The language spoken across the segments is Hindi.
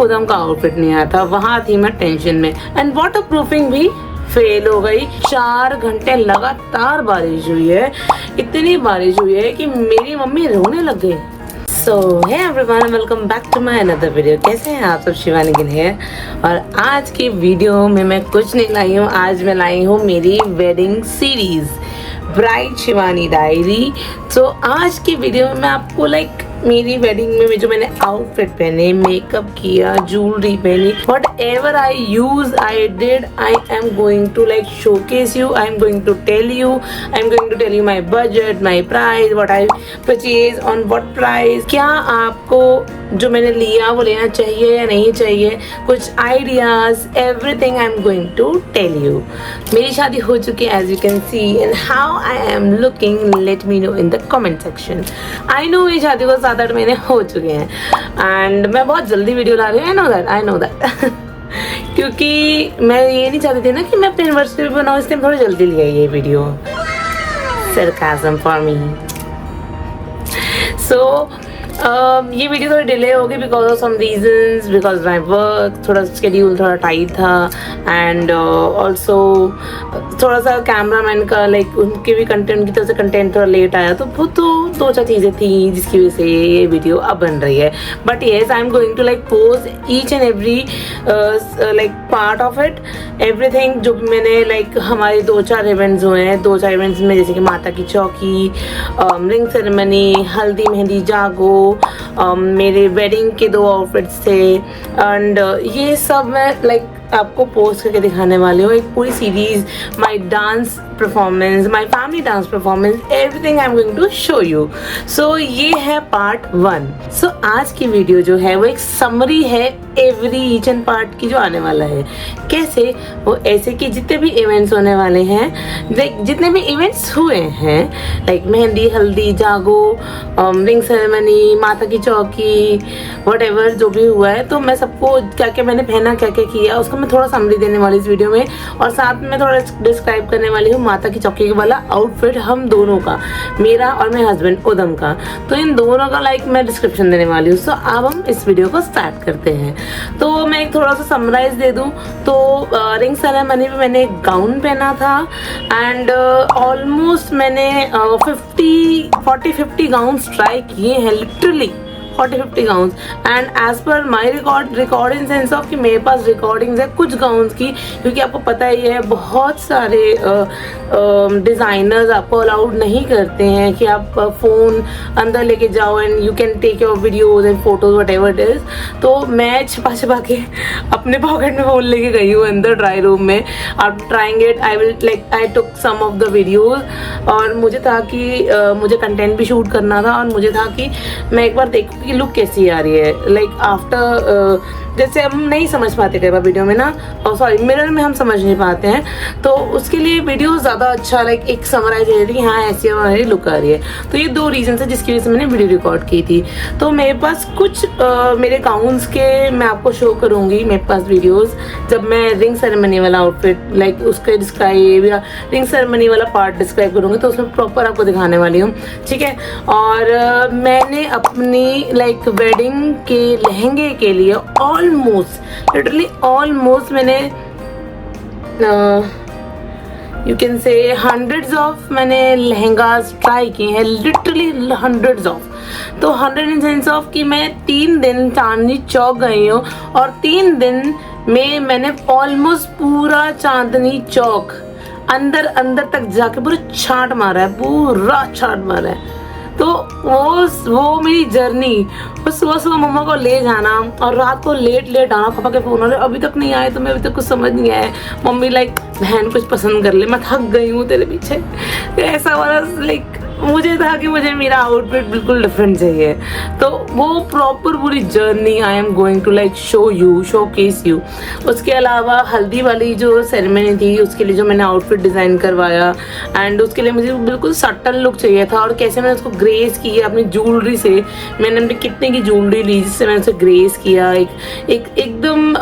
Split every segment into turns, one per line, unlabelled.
उदम का आउटफिट नहीं आया था, वहां थी मैं टेंशन में। एंड वाटर प्रूफिंग भी फेल हो गई। 4 घंटे लगातार बारिश हुई है, इतनी बारिश हुई है कि मेरी मम्मी रोने लग गई। So hey everyone, welcome back to my another video. कैसे हैं आप सब? शिवानी गिल है और आज की वीडियो में मैं कुछ नहीं लाई हूँ, आज मैं लाई हूँ मेरी wedding series bride Shivani diary. तो आज की वीडियो में मैं आपको मेरी वेडिंग में जो मैंने आउटफिट पहने, मेकअप किया, ज्वेलरी पहनी, whatever I use I did, I am going to showcase you, I am going to tell you my budget, my price, what I purchase on what price, क्या आपको जो मैंने लिया वो लेना चाहिए या नहीं चाहिए, कुछ ideas, everything I am going to tell you. मेरी शादी हो चुकी है as you can see, and how I am looking let me know in the comment section. I know मेरी शादी को 7-8 महीने हो चुके हैं एंड मैं बहुत जल्दी वीडियो ला रही हूँ, आई नो दैट क्योंकि मैं ये नहीं चाहती थी ना कि मैं अपनी एनिवर्सरी पे बनाऊँ, इसलिए थोड़ी जल्दी लिया ये video. Sarcasm for me. So ये वीडियो थोड़ी डिले होगी because of some reasons, because my work थोड़ा स्केड्यूल थोड़ा टाइट था एंड ऑल्सो थोड़ा सा कैमरामैन का उनके भी कंटेंट की तरफ से कंटेंट थोड़ा लेट आया, तो वो तो 2-4 चीज़ें थी जिसकी वजह से ये वीडियो अब बन रही है। But yes, I am going to post each and every part of it, everything जो भी मैंने हमारे 2-4 इवेंट्स हुए हैं, 2-4 इवेंट्स में जैसे कि माता की चौकी, रिंग सेरेमनी, हल्दी मेहंदी जागो, मेरे वेडिंग के 2 आउटफिट्स थे एंड ये सब मैं आपको पोस्ट करके दिखाने वाली हूँ, एक पूरी series, my dance performance, my family dance performance, everything I am going to show you. So ये है पार्ट 1। सो आज की वीडियो जो है वो एक समरी है एवरी ईच एंड पार्ट की जो आने वाला है। कैसे? वो ऐसे कि जितने भी इवेंट्स होने वाले हैं, जितने भी इवेंट्स हुए हैं, मेहंदी, हल्दी, जागो, रिंग सेरेमनी, माता की चौकी, वट एवर जो भी हुआ है, तो मैं सबको क्या क्या मैंने पहना, क्या क्या किया, उसको मैं थोड़ा समरी देने वाली इस वीडियो में, और साथ में थोड़ा डिस्क्राइब करने वाली हूँ माता की चौकी वाला आउटफिट हम दोनों का, मेरा और मेरे हस्बैंड उदम का। तो इन दोनों का मैं डिस्क्रिप्शन देने वाली हूँ। सो अब हम इस वीडियो को स्टार्ट करते हैं। तो मैं एक थोड़ा सा समराइज दे दूँ तो रिंग सेरेमनी में मैंने एक गाउन पहना था एंड ऑलमोस्ट मैंने 40-50 गाउन्स ट्राई किए हैं, literally 40-50 gowns. And as per my record in sense of कि मेरे पास रिकॉर्डिंग्स है कुछ गाउन्स की, क्योंकि आपको पता ही है बहुत सारे डिज़ाइनर्स आपको अलाउड नहीं करते हैं कि आप फ़ोन अंदर लेके जाओ and you can take your videos and photos whatever it is. तो मैं छिपा के अपने पॉकेट में फ़ोन लेके गई हूँ अंदर ड्राई रूम में। After trying it I took some of the videos, और मुझे था कि मुझे कंटेंट भी शूट करना था और मुझे था कि मैं एक बार देखूँ कि लुक कैसी आ रही है। आफ्टर जैसे हम नहीं समझ पाते कई बार वीडियो में ना, और सॉरी मिरर में हम समझ नहीं पाते हैं, तो उसके लिए वीडियो ज़्यादा अच्छा एक समराइज है कि हाँ ऐसी हमारी लुक आ रही है। तो ये 2 रीजन है जिसकी वजह से मैंने वीडियो रिकॉर्ड की थी। तो मेरे पास कुछ मेरे गाउन्स के मैं आपको शो करूँगी, मेरे पास वीडियोज़, जब मैं रिंग सेरेमनी वाला आउटफिट उसके डिस्क्राइब या रिंग सेरेमनी वाला पार्ट डिस्क्राइब करूँगी, तो उसमें प्रॉपर आपको दिखाने वाली हूँ, ठीक है। और मैंने अपनी वेडिंग के लहंगे के लिए लिटरली ऑलमोस्ट मैंने you can say hundreds of मैंने लहंगास ट्राई किए हैं, लिटरली हंड्रेड्स ऑफ। तो 100 इन सेंस ऑफ कि मैं 3 दिन चांदनी चौक गई हूँ और 3 दिन में मैंने ऑलमोस्ट पूरा चांदनी चौक अंदर तक जाके पूरा छांट मारा है। तो वो मेरी जर्नी, बस सुबह मम्मा को ले जाना और रात को लेट आना, पापा के फोन वाले अभी तक नहीं आए, तो मैं अभी तक कुछ समझ नहीं आया। मम्मी बहन कुछ पसंद कर ले, मैं थक गई हूँ तेरे पीछे, ऐसा वाला मुझे था कि मुझे मेरा आउटफिट बिल्कुल डिफरेंट चाहिए। तो वो प्रॉपर पूरी journey I am going to showcase you. उसके अलावा हल्दी वाली जो सेरेमनी थी उसके लिए जो मैंने आउटफिट डिज़ाइन करवाया, एंड उसके लिए मुझे बिल्कुल सटल लुक चाहिए था, और कैसे मैंने उसको ग्रेस किया अपनी ज्वेलरी से। मैंने अपनी कितने की ज्वेलरी ली जिससे मैंने उसे ग्रेस किया, एकदम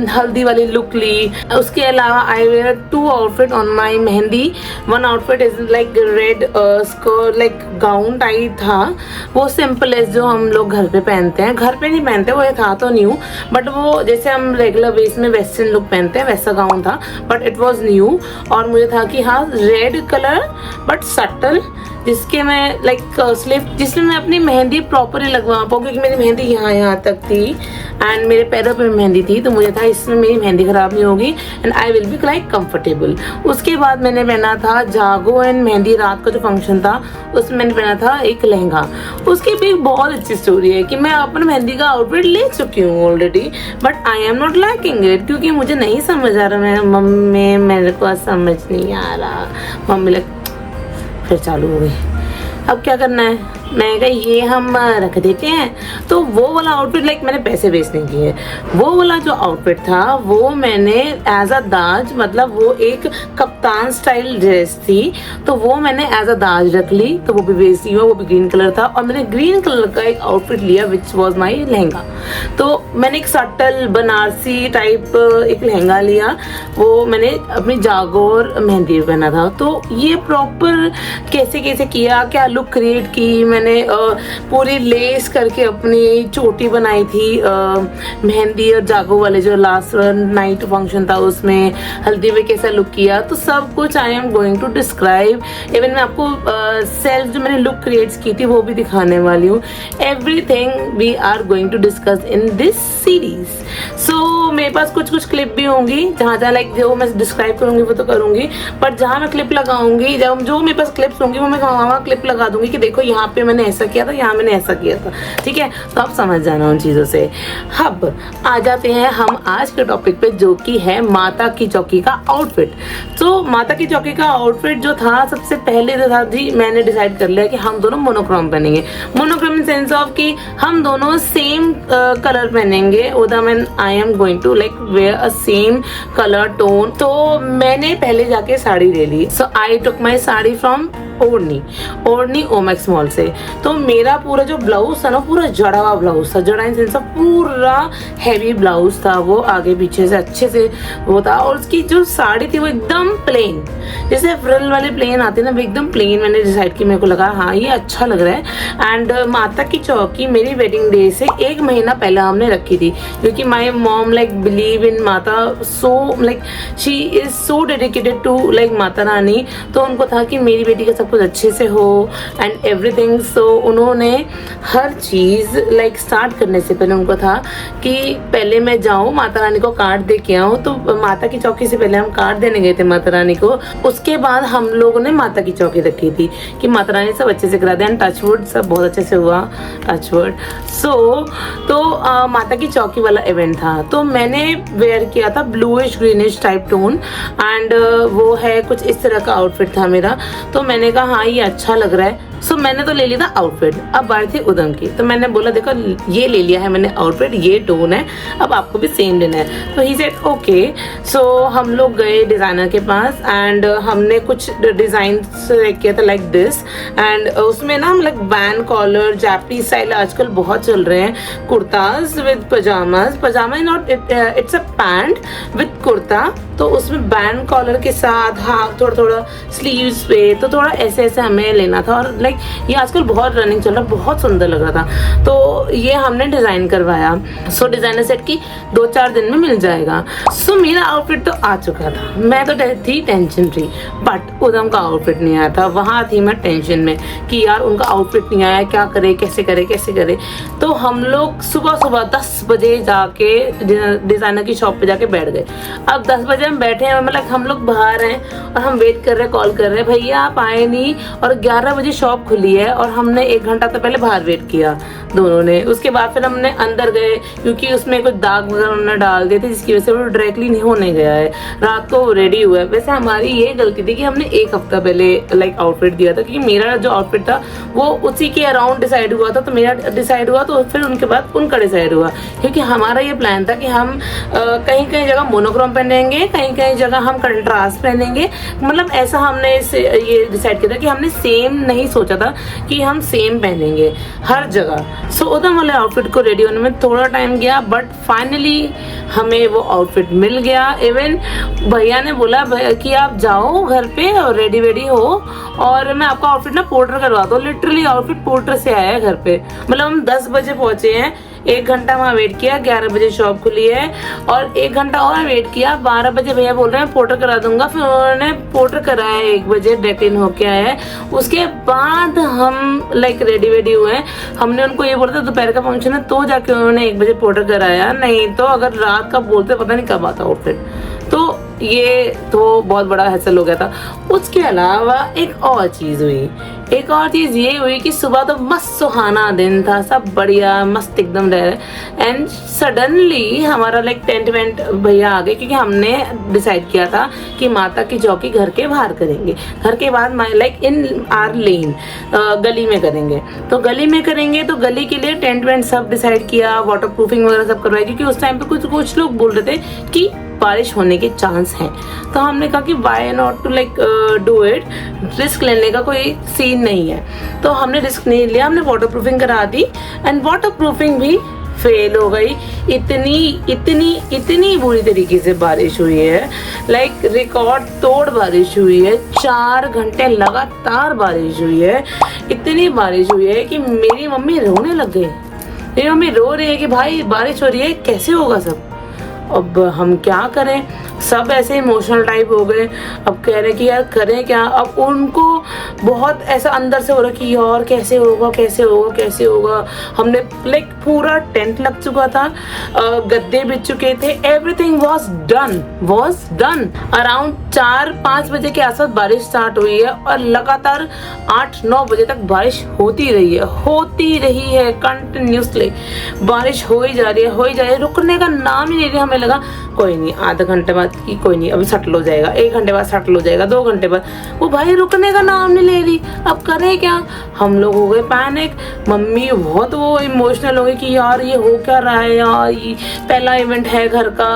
हल्दी वाली लुक ली। उसके अलावा I wear 2 outfit on my mehndi. One outfit is red skirt like gown type था, वो सिंपल है जो हम लोग घर पे पहनते हैं, घर पे नहीं पहनते, वो था तो न्यू, बट वो जैसे हम रेगुलर बेस में वेस्टर्न लुक पहनते हैं वैसा गाउन था, बट इट वाज न्यू। और मुझे था कि हाँ रेड कलर बट सटल, जिसके मैं लाइक स्लीव, जिसमें मैं अपनी मेहंदी प्रॉपरली लगवा पाऊँ, क्योंकि मेरी मेहंदी यहाँ तक थी एंड मेरे पैरों पे मेहंदी थी, तो मुझे था इसमें मेरी मेहंदी खराब नहीं होगी and I will be like comfortable. उसके बाद मैंने पहना था जागो एंड मेहंदी रात का जो फंक्शन था उसमें मैंने पहना था एक लहंगा। उसकी भी बहुत अच्छी स्टोरी है कि मैं अपने मेहंदी का आउटफिट ले चुकी हूँ already, but I am not liking it, क्योंकि मुझे नहीं समझ आ रहा, मैं मम्मी मेरे को समझ नहीं आ रहा, मम्मी लग फिर चालू हो गई, अब क्या करना है, मैं कहा ये हम रख देते हैं। तो वो वाला आउटफिट लाइक मैंने पैसे वेस्ट नहीं किए, वो वाला जो आउटफिट था वो मैंने एज अ दाज, मतलब वो एक कप्तान स्टाइल ड्रेस थी, तो वो मैंने एज अ दाज रख ली, तो वो भी बेचती हुआ, वो भी ग्रीन कलर था, और मैंने ग्रीन कलर का एक आउटफिट लिया विच वॉज माई लहंगा। तो मैंने एक सटल बनारसी टाइप एक लहंगा लिया, वो मैंने अपनी जागोर मेहंदी पहना था। तो ये प्रॉपर कैसे कैसे किया, क्या लुक क्रिएट की मैंने, पूरी लेस करके अपनी चोटी बनाई थी मेहंदी और जागो वाले जो लास्ट नाइट फंक्शन था उसमें, हल्दी में कैसा लुक किया, तो सब कुछ I am going to describe. Even मैं आपको सेल्फ जो मैंने लुक क्रिएट की थी वो भी दिखाने वाली हूँ। Everything we are going to discuss in this series. So मेरे पास कुछ कुछ क्लिप भी होंगी जहाँ जहाँ लाइक जो मैं डिस्क्राइब करूंगी वो तो करूंगी, बट जहाँ मैं क्लिप लगाऊंगी, जब जो मेरे पास क्लिप्स होंगी वो मैं वहाँ क्लिप लगा दूंगी कि देखो यहाँ पे मैंने ऐसा किया था, यहाँ मैंने ऐसा किया था, ठीक है, तो आप समझ जाना उन चीज़ों से। अब आ जाते हैं हम आज के टॉपिक पे, जो कि है माता की चौकी का आउटफिट। तो माता की चौकी का आउटफिट जो था, सबसे पहले जो था जी मैंने डिसाइड कर लिया कि हम दोनों मोनोक्रोम पहनेंगे। मोनोक्रोम इन सेंस ऑफ कि हम दोनों सेम कलर पहनेंगे, उदा मैं I am going to like wear a same colour tone. तो मैंने पहले जाके साड़ी ले ली, सो आई टुक माई साड़ी फ्रॉम ओढ़नी ओमेक्स मॉल से। तो मेरा पूरा जो ब्लाउज था ना, पूरा जड़ा हुआ ब्लाउज था, जड़ा इन सेंस ऑफ पूरा हैवी ब्लाउज था, वो आगे पीछे से अच्छे से वो था। और उसकी जो साड़ी थी वो एकदम प्लेन, जैसे फ्रिल वाले प्लेन आते ना, वो एकदम प्लेन। मैंने डिसाइड की, मेरे को लगा हाँ ये अच्छा लग रहा है। एंड माता की चौकी मेरी वेडिंग डे से 1 महीना पहले हमने रखी थी, क्योंकि my mom like believe in Mata, so like she is so dedicated to like Mata Rani. तो उनको था कि मेरी बेटी का सब कुछ अच्छे से हो एंड एवरीथिंग। सो उन्होंने हर चीज़ लाइक स्टार्ट करने से पहले उनको था कि पहले मैं जाऊँ माता रानी को कार्ड दे के आऊँ। तो माता की चौकी से पहले हम कार्ड देने गए थे माता रानी को, उसके बाद हम लोगों ने माता की चौकी रखी थी कि माता रानी सब अच्छे से करा दें। एंड टचवुड सब बहुत अच्छे से हुआ, टचवुड। तो माता की चौकी वाला इवेंट था, तो मैंने वेयर किया था bluish greenish type tone and वो है कुछ इस तरह का आउटफिट था मेरा। तो मैंने कहा हाँ ये अच्छा लग रहा है, सो मैंने तो ले लिया था आउटफिट। अब बात थी उदम की, तो मैंने बोला देखो ये ले लिया है मैंने आउटफिट, ये टोन है, अब आपको भी सेम लेना है। तो ही सेड ओके। सो हम लोग गए डिज़ाइनर के पास एंड हमने कुछ डिज़ाइन किया था लाइक दिस। एंड उसमें ना हम like band collar Japanese style आजकल बहुत चल रहे हैं, kurtas with pyjama not it's a pant with kurta. तो उसमें बैंड कॉलर के साथ हाँ थोड़ा थोड़ा स्लीव्स पे, तो थोड़ा ऐसे ऐसे हमें लेना था। और लाइक ये आजकल बहुत रनिंग चल रहा, बहुत सुंदर लग रहा था, तो ये हमने डिज़ाइन करवाया। सो डिज़ाइनर सेट की 2-4 दिन में मिल जाएगा। सो मेरा आउटफिट तो आ चुका था, मैं तो थी टेंशन फ्री, बट उदम का आउटफिट नहीं आया था। वहाँ थी मैं टेंशन में कि यार उनका आउटफिट नहीं आया, क्या करे, कैसे करे। तो हम लोग सुबह 10 बजे जाके डिज़ाइनर की शॉप पे जाके बैठ गए। अब 10 बजे हम बैठे हैं, मतलब हम लोग बाहर हैं और हम वेट कर रहे हैं, कॉल कर रहे हैं, भैया आप आए नहीं। और 11 बजे शॉप खुली है और हमने 1 घंटा तो पहले बाहर वेट किया दोनों ने। उसके बाद फिर हमने अंदर गए, क्योंकि उसमें कुछ दाग वगैरह उन्होंने डाल दिए थे, जिसकी वजह से वो डायरेक्टली नहीं होने गया है, रात को रेडी हुआ है। वैसे हमारी ये गलती थी कि हमने 1 हफ्ता पहले लाइक आउटफिट दिया था, क्योंकि मेरा जो आउटफिट था वो उसी के अराउंड डिसाइड हुआ था। तो मेरा डिसाइड हुआ, तो फिर उनके बाद उनका डिसाइड हुआ, क्योंकि हमारा ये प्लान था कि हम कहीं कहीं जगह मोनोक्रोम पहनेंगे, कहीं जगह हम कंट्रास्ट पहनेंगे। मतलब ऐसा हमने ये डिसाइड किया था कि हमने सेम नहीं सोचा था कि हम सेम पहनेंगे हर जगह। सो उधम वाले आउटफिट को रेडी होने में थोड़ा टाइम गया, बट फाइनली हमें वो आउटफिट मिल गया। इवन भैया ने बोला कि आप जाओ घर पे और रेडी वेडी हो और मैं आपका आउटफिट ना पोर्टर करवा दो। लिटरली आउटफिट पोर्टर से आया है घर पे। मतलब हम 10 बजे पहुंचे हैं, 1 घंटा वहाँ वेट किया, 11 बजे शॉप खुली है और 1 घंटा और वेट किया। 12 बजे भैया बोल रहे हैं पोर्टर करा दूंगा, फिर उन्होंने पोर्टर कराया, 1 बजे डेट इन होके आया है। उसके बाद हम लाइक रेडी वेडी हुए। हमने उनको ये बोला था दोपहर का फंक्शन है, तो जाके उन्होंने 1 बजे पोर्टर कराया, नहीं तो अगर रात का बोलते पता नहीं कब आता आउटफिट। तो ये तो बहुत बड़ा हैसल हो गया था। उसके अलावा एक और चीज़ ये हुई कि सुबह तो मस्त सुहाना दिन था, सब बढ़िया मस्त एकदम रह रहे, एंड सडनली हमारा लाइक टेंट वेंट भैया आ गए, क्योंकि हमने डिसाइड किया था कि माता की चौकी घर के बाहर करेंगे, घर के बाद लाइक इन आर लेन गली में करेंगे। तो गली में करेंगे तो गली के लिए टेंट वेंट सब डिसाइड किया, वाटर प्रूफिंग वगैरह सब करवाई, क्योंकि उस टाइम पे कुछ लोग बोल रहे थे कि बारिश होने के चांस हैं। तो हमने कहा कि why not to like do it, risk लेने का कोई सीन नहीं है। तो हमने रिस्क नहीं लिया, हमने वाटर प्रूफिंग करा दी एंड वाटर प्रूफिंग भी फेल हो गई। इतनी बुरी तरीके से बारिश हुई है, लाइक रिकॉर्ड तोड़ बारिश हुई है। 4 घंटे लगातार बारिश हुई है। इतनी बारिश हुई है कि मेरी मम्मी रोने लग गई। मेरी मम्मी रो रही है कि भाई बारिश हो रही है, कैसे होगा सब। अब हम क्या करें, सब ऐसे इमोशनल टाइप हो गए। अब कह रहे कि यार करें क्या। अब उनको बहुत ऐसा अंदर से हो रहा कि यार कैसे होगा। हमने लाइक पूरा टेंट लग चुका था, गद्दे बिछ चुके थे, एवरीथिंग वाज डन। अराउंड 4-5 बजे के आसपास बारिश स्टार्ट हुई है और लगातार 8-9 बजे तक बारिश होती रही है कंटिन्यूसली। बारिश हो ही जा रही है, रुकने का नाम ही नहीं रही। हमें लगा कोई नहीं, आधा घंटे बाद की कोई नहीं, अभी सेटल हो जाएगा, 1 घंटे बाद सेटल हो जाएगा, 2 घंटे बाद। वो भाई रुकने का नाम नहीं ले रही। अब करें क्या। हम लोग हो गए पैनिक। मम्मी बहुत वो इमोशनल हो गई कि यार ये हो क्या रहा है यार, ये पहला इवेंट है घर का,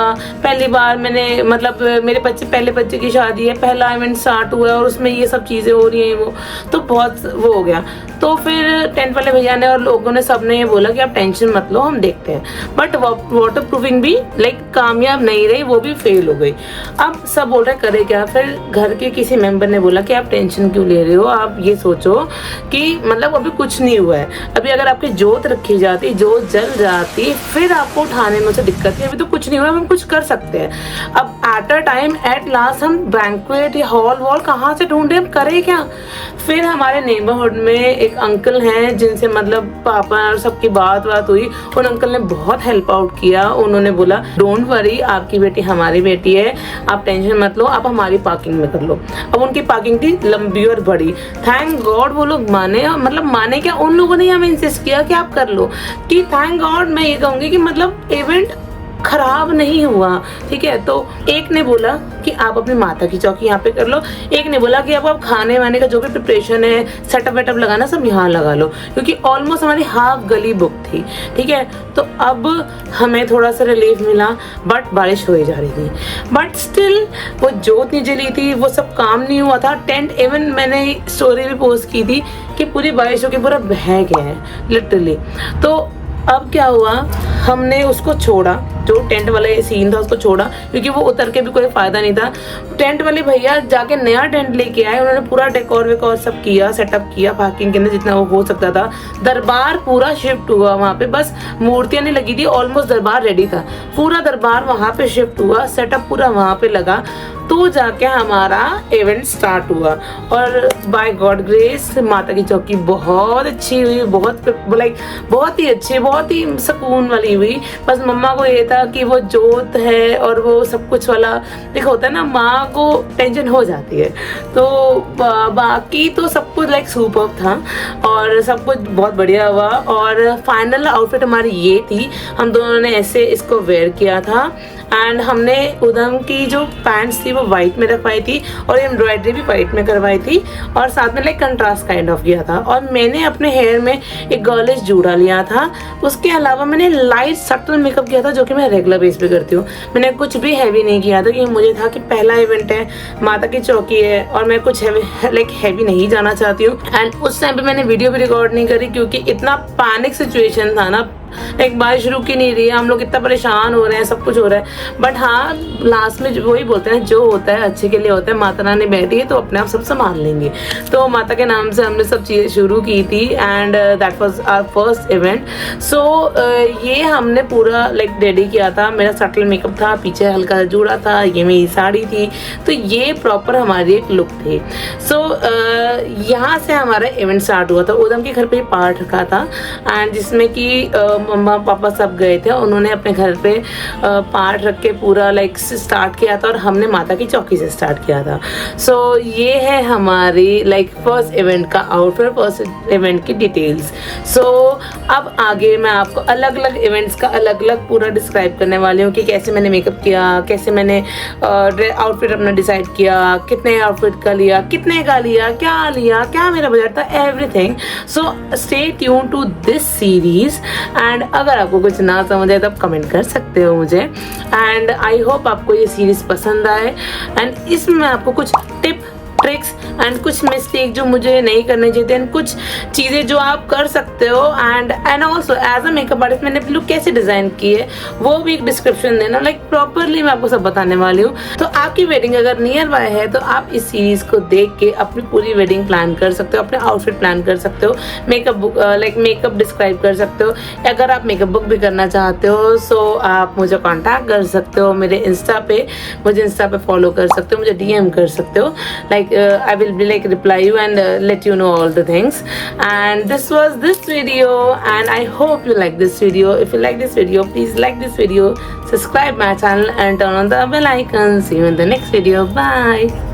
पहली बार मैंने मतलब मेरे पहले बच्चे की शादी है, पहला इवेंट स्टार्ट हुआ है और उसमें ये सब चीज़ें हो रही हैं। वो तो बहुत वो हो गया। तो फिर टेंट वाले भैया ने और लोगों ने सबने ये बोला कि आप टेंशन मत लो, हम देखते हैं। बट वाटर प्रूफिंग भी लाइक कामयाब नहीं रही, वो भी फेल हो गई। अब सब बोल रहे करे क्या। फिर घर के किसी मेंबर ने बोला कि आप टेंशन क्यों ले रहे हो, आप ये सोचो कि मतलब अभी कुछ नहीं हुआ है। अभी अगर आपकी जोत रखी जाती, जोत जल जाती, फिर आपको उठाने में से दिक्कत है। अभी तो कुछ नहीं हुआ, हम कुछ कर सकते हैं। अब at a time at last हम बैंक्वेट हॉल वॉल कहाँ से ढूंढे, हम करें क्या। फिर हमारे नेबरहुड में एक अंकल हैं जिनसे मतलब पापा और सबकी बात हुई। उन अंकल ने बहुत हेल्प आउट किया। उन्होंने बोला डोंट वरी, आपकी बेटी हमारी बेटी है, आप टेंशन मत लो, आप हमारी पार्किंग में कर लो। अब उनकी पार्किंग थी लंबी और बड़ी। थैंक गॉड वो लोग माने, मतलब माने क्या, उन लोगों ने हमें इंसिस्ट किया कि आप कर लो। कि थैंक गॉड मैं ये कहूँगी कि मतलब इवेंट खराब नहीं हुआ। ठीक है, तो एक ने बोला कि आप अपनी माता की चौकी यहाँ पे कर लो, एक ने बोला कि आप खाने वाने का जो भी प्रिपरेशन है, सेटअप वेटअप लगाना सब यहाँ लगा लो, क्योंकि ऑलमोस्ट हमारी हाफ गली बुक थी। ठीक है, तो अब हमें थोड़ा सा रिलीफ मिला, बट बारिश हो ही जा रही थी। बट स्टिल वो जोत नहीं जली थी, वो सब काम नहीं हुआ था। टेंट इवन मैंने स्टोरी भी पोस्ट की थी कि पूरी बारिश होकर पूरा बह गया है लिटरली। तो अब क्या हुआ, हमने उसको छोड़ा, जो टेंट वाला सीन था उसको छोड़ा, क्योंकि वो उतर के भी कोई फायदा नहीं था। टेंट वाले भैया जाके नया टेंट लेके आए, उन्होंने पूरा डेकोर वेकोर सब किया, सेटअप किया पार्किंग के अंदर जितना वो हो सकता था। दरबार पूरा शिफ्ट हुआ वहाँ पे, बस मूर्तियां नहीं लगी थी, ऑलमोस्ट दरबार रेडी था, पूरा दरबार वहाँ पे शिफ्ट हुआ, सेटअप पूरा वहाँ पे लगा, तो जाके हमारा इवेंट स्टार्ट हुआ। और बाय गॉड ग्रेस माता की चौकी बहुत अच्छी हुई, बहुत ही अच्छी, बहुत ही सुकून वाली हुई। बस मम्मा को ये था कि वो जोत है और वो सब कुछ वाला देखो होता है ना, माँ को टेंशन हो जाती है। तो बाकी तो सब कुछ लाइक सुपर था और सब कुछ बहुत बढ़िया हुआ। और फाइनल आउटफिट हमारी ये थी, हम दोनों ने ऐसे इसको वेयर किया था एंड हमने उधम की जो पैंट्स थी वो वाइट में रखवाई थी और एम्ब्रॉयडरी भी वाइट में करवाई थी और साथ में लाइक कंट्रास्ट काइंड ऑफ किया था। और मैंने अपने हेयर में एक गर्लिश जूड़ा लिया था। उसके अलावा मैंने लाइट सटल मेकअप किया था जो कि मैं रेगुलर बेस पे करती हूँ। मैंने कुछ भी हैवी नहीं किया था क्योंकि मुझे था कि पहला इवेंट है, माता की चौकी है और मैं कुछ हैवी नहीं जाना चाहती हूँ। एंड उस टाइम पे मैंने वीडियो भी रिकॉर्ड नहीं करी क्योंकि इतना पैनिक सिचुएशन था ना, एक बारिश रुक ही नहीं रही है, हम लोग इतना परेशान हो रहे हैं, सब कुछ हो रहा है। बट हाँ, लास्ट में वही बोलते हैं जो होता है अच्छे के लिए होता है। माता रानी बैठी है तो अपने आप सब संभाल लेंगे। तो माता के नाम से हमने सब चीज़ें शुरू की थी and that was our first event. So ये हमने पूरा लाइक रेडी किया था। मेरा सटल मेकअप था, पीछे हल्का जूड़ा था, ये मेरी साड़ी थी। तो ये प्रॉपर हमारी एक लुक थी। सो यहाँ से हमारा इवेंट स्टार्ट हुआ था। उधम के घर पे पार्ट रखा था एंड जिसमें कि मम्मा पापा सब गए थे। उन्होंने अपने घर पे पार्ट रख के पूरा लाइक स्टार्ट किया था और हमने माता की चौकी से स्टार्ट किया था। सो ये है हमारी लाइक फर्स्ट इवेंट का आउटफिट, फर्स्ट इवेंट की डिटेल्स। सो अब आगे मैं आपको अलग अलग इवेंट्स का अलग अलग पूरा डिस्क्राइब करने वाली हूँ कि कैसे मैंने मेकअप किया, कैसे मैंने आउटफिट अपना डिसाइड किया, कितने आउटफिट का लिया, कितने का लिया, क्या मेरा बजट था, everything. So stay tune to this series and अगर आपको कुछ ना समझ आए तो आप कमेंट कर सकते हो मुझे। एंड आई होप आपको ये सीरीज पसंद आए एंड इसमें आपको कुछ टिप ट्रिक्स एंड कुछ मिस्टेक जो मुझे नहीं करने चाहिए एंड कुछ चीज़ें जो आप कर सकते हो and also as a makeup artist मैंने लुक कैसे डिज़ाइन की है वो भी एक डिस्क्रिप्शन देना, लाइक प्रॉपरली मैं आपको सब बताने वाली हूँ। तो आपकी वेडिंग अगर नियर बाय है तो आप इस सीरीज़ को देख के अपनी पूरी वेडिंग प्लान कर सकते हो, अपने आउटफिट प्लान कर सकते हो, makeup book like makeup describe कर सकते हो। अगर आप मेकअप बुक भी करना चाहते हो सो आप मुझे कॉन्टैक्ट कर सकते हो मेरे इंस्टा पे, मुझे इंस्टा पे फॉलो कर सकते हो, मुझे DM कर सकते हो। Like I will be like reply you and let you know all the things. And this was this video and I hope you like this video. If you like this video, please like this video, subscribe my channel and turn on the bell icon. See you in the next video. Bye.